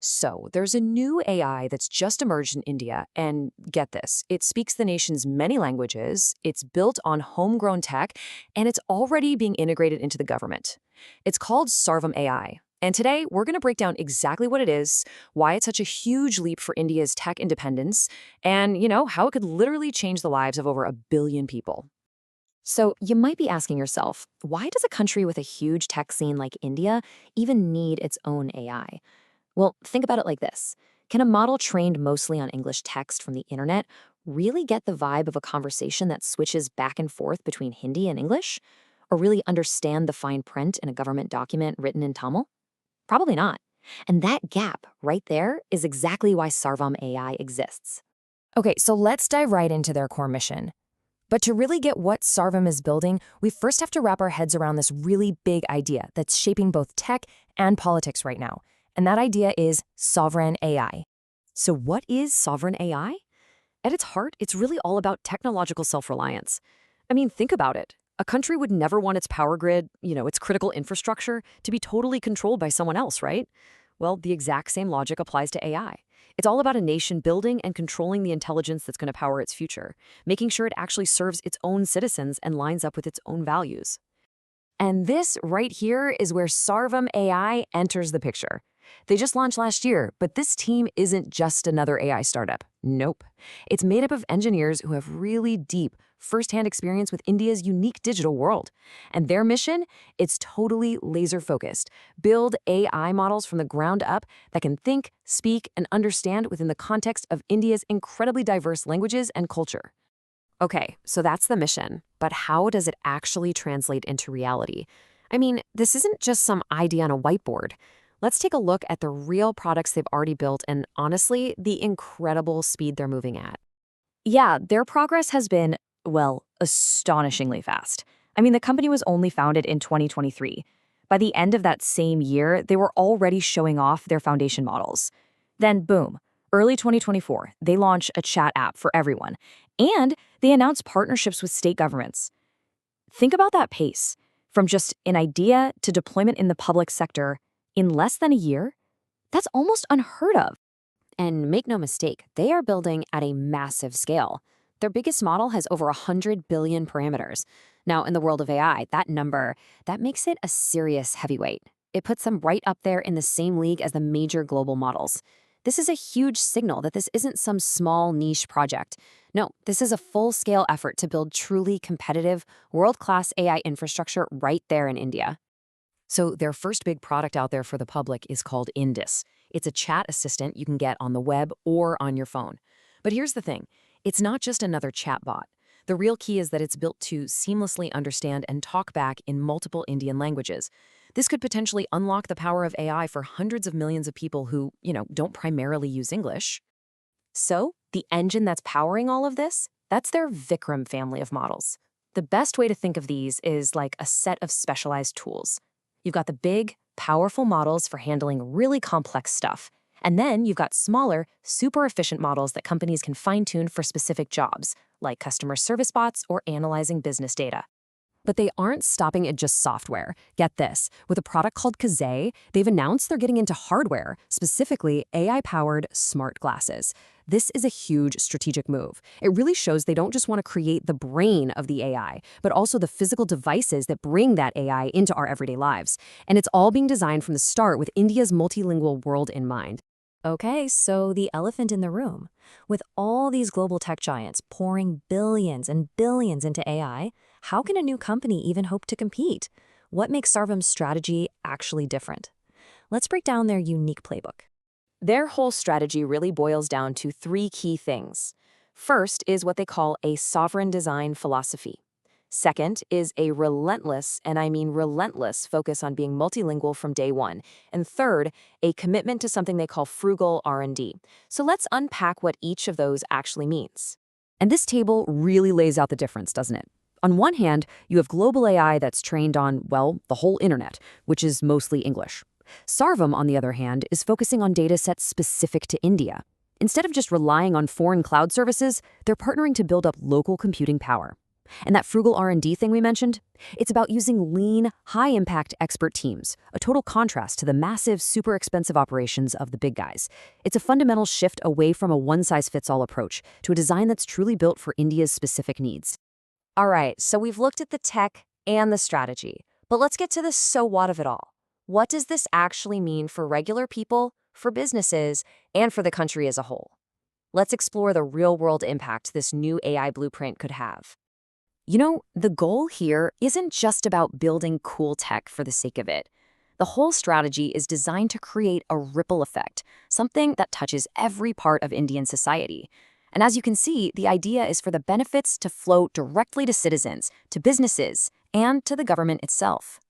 So, there's a new AI that's just emerged in India, and get this, it speaks the nation's many languages, it's built on homegrown tech, and it's already being integrated into the government. It's called Sarvam AI. And today, we're going to break down exactly what it is, why it's such a huge leap for India's tech independence, and, how it could literally change the lives of over 1 billion people. So, you might be asking yourself, why does a country with a huge tech scene like India even need its own AI? Well, think about it like this. Can a model trained mostly on English text from the internet really get the vibe of a conversation that switches back and forth between Hindi and English? Or really understand the fine print in a government document written in Tamil? Probably not. And that gap right there is exactly why Sarvam AI exists. Okay, so let's dive right into their core mission. But to really get what Sarvam is building, we first have to wrap our heads around this really big idea that's shaping both tech and politics right now. And that idea is sovereign AI. So what is sovereign AI? At its heart, it's really all about technological self-reliance. I mean, think about it. A country would never want its power grid, its critical infrastructure, to be totally controlled by someone else, right? Well, the exact same logic applies to AI. It's all about a nation building and controlling the intelligence that's going to power its future, making sure it actually serves its own citizens and lines up with its own values. And this right here is where Sarvam AI enters the picture. They just launched last year, but this team isn't just another AI startup. Nope. It's made up of engineers who have really deep, firsthand experience with India's unique digital world. And their mission? It's totally laser-focused. Build AI models from the ground up that can think, speak, and understand within the context of India's incredibly diverse languages and culture. Okay, so that's the mission, but how does it actually translate into reality? I mean, this isn't just some idea on a whiteboard. Let's take a look at the real products they've already built and, honestly, the incredible speed they're moving at. Yeah, their progress has been, well, astonishingly fast. I mean, the company was only founded in 2023. By the end of that same year, they were already showing off their foundation models. Then, boom, early 2024, they launched a chat app for everyone, and they announced partnerships with state governments. Think about that pace. From just an idea to deployment in the public sector in less than a year, that's almost unheard of. And make no mistake, they are building at a massive scale. Their biggest model has over 100 billion parameters. Now, in the world of AI, that number, that makes it a serious heavyweight. It puts them right up there in the same league as the major global models. This is a huge signal that this isn't some small niche project. No, this is a full-scale effort to build truly competitive, world-class AI infrastructure right there in India. So their first big product out there for the public is called Indus. It's a chat assistant you can get on the web or on your phone. But here's the thing. It's not just another chatbot. The real key is that it's built to seamlessly understand and talk back in multiple Indian languages. This could potentially unlock the power of AI for hundreds of millions of people who, don't primarily use English. So, the engine that's powering all of this, that's their Vikram family of models. The best way to think of these is like a set of specialized tools. You've got the big, powerful models for handling really complex stuff. And then you've got smaller, super efficient models that companies can fine-tune for specific jobs, like customer service bots or analyzing business data. But they aren't stopping at just software. Get this, with a product called Kazay, they've announced they're getting into hardware, specifically AI-powered smart glasses. This is a huge strategic move. It really shows they don't just want to create the brain of the AI, but also the physical devices that bring that AI into our everyday lives. And it's all being designed from the start with India's multilingual world in mind. Okay, so the elephant in the room. With all these global tech giants pouring billions and billions into AI, how can a new company even hope to compete? What makes Sarvam's strategy actually different? Let's break down their unique playbook. Their whole strategy really boils down to three key things. First is what they call a sovereign design philosophy. Second is a relentless, and I mean relentless, focus on being multilingual from day one. And third, a commitment to something they call frugal R&D. So let's unpack what each of those actually means. And this table really lays out the difference, doesn't it? On one hand, you have global AI that's trained on, well, the whole internet, which is mostly English. Sarvam, on the other hand, is focusing on data sets specific to India. Instead of just relying on foreign cloud services, they're partnering to build up local computing power. And that frugal R&D thing we mentioned, it's about using lean, high-impact expert teams, a total contrast to the massive, super expensive operations of the big guys. It's a fundamental shift away from a one-size-fits-all approach to a design that's truly built for India's specific needs. All right, so we've looked at the tech and the strategy, but let's get to the so what of it all. What does this actually mean for regular people, for businesses, and for the country as a whole? Let's explore the real-world impact this new AI blueprint could have. The goal here isn't just about building cool tech for the sake of it. The whole strategy is designed to create a ripple effect, something that touches every part of Indian society. And as you can see, the idea is for the benefits to flow directly to citizens, to businesses, and to the government itself.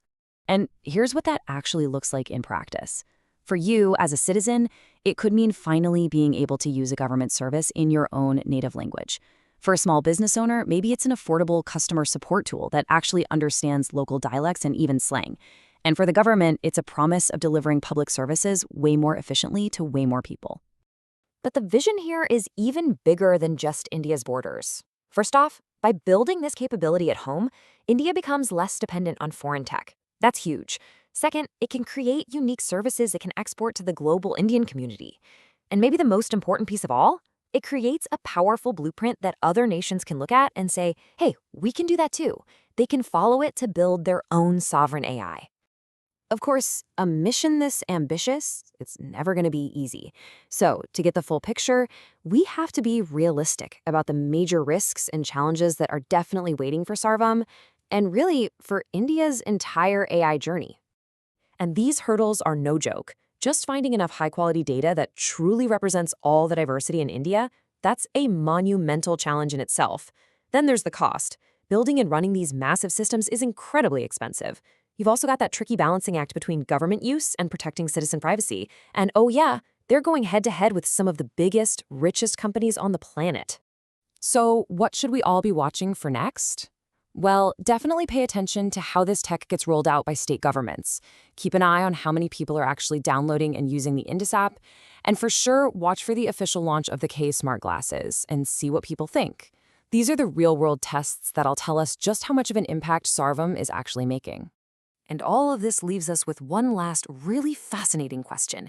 And here's what that actually looks like in practice. For you, as a citizen, it could mean finally being able to use a government service in your own native language. For a small business owner, maybe it's an affordable customer support tool that actually understands local dialects and even slang. And for the government, it's a promise of delivering public services way more efficiently to way more people. But the vision here is even bigger than just India's borders. First off, by building this capability at home, India becomes less dependent on foreign tech. That's huge. Second, it can create unique services it can export to the global Indian community. And maybe the most important piece of all, it creates a powerful blueprint that other nations can look at and say, hey, we can do that too. They can follow it to build their own sovereign AI. Of course, a mission this ambitious, it's never going to be easy. So, to get the full picture, we have to be realistic about the major risks and challenges that are definitely waiting for Sarvam, and really for India's entire AI journey. And these hurdles are no joke. Just finding enough high-quality data that truly represents all the diversity in India, that's a monumental challenge in itself. Then there's the cost. Building and running these massive systems is incredibly expensive. You've also got that tricky balancing act between government use and protecting citizen privacy. And oh yeah, they're going head-to-head with some of the biggest, richest companies on the planet. So what should we all be watching for next? Well, definitely pay attention to how this tech gets rolled out by state governments. Keep an eye on how many people are actually downloading and using the Indus app. And for sure, watch for the official launch of the K smart glasses and see what people think. These are the real-world tests that'll tell us just how much of an impact Sarvam is actually making. And all of this leaves us with one last really fascinating question.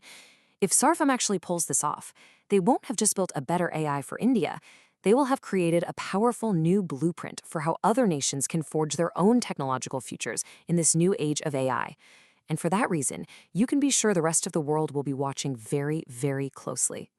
If Sarvam actually pulls this off, they won't have just built a better AI for India. They will have created a powerful new blueprint for how other nations can forge their own technological futures in this new age of AI. And for that reason, you can be sure the rest of the world will be watching very, very closely.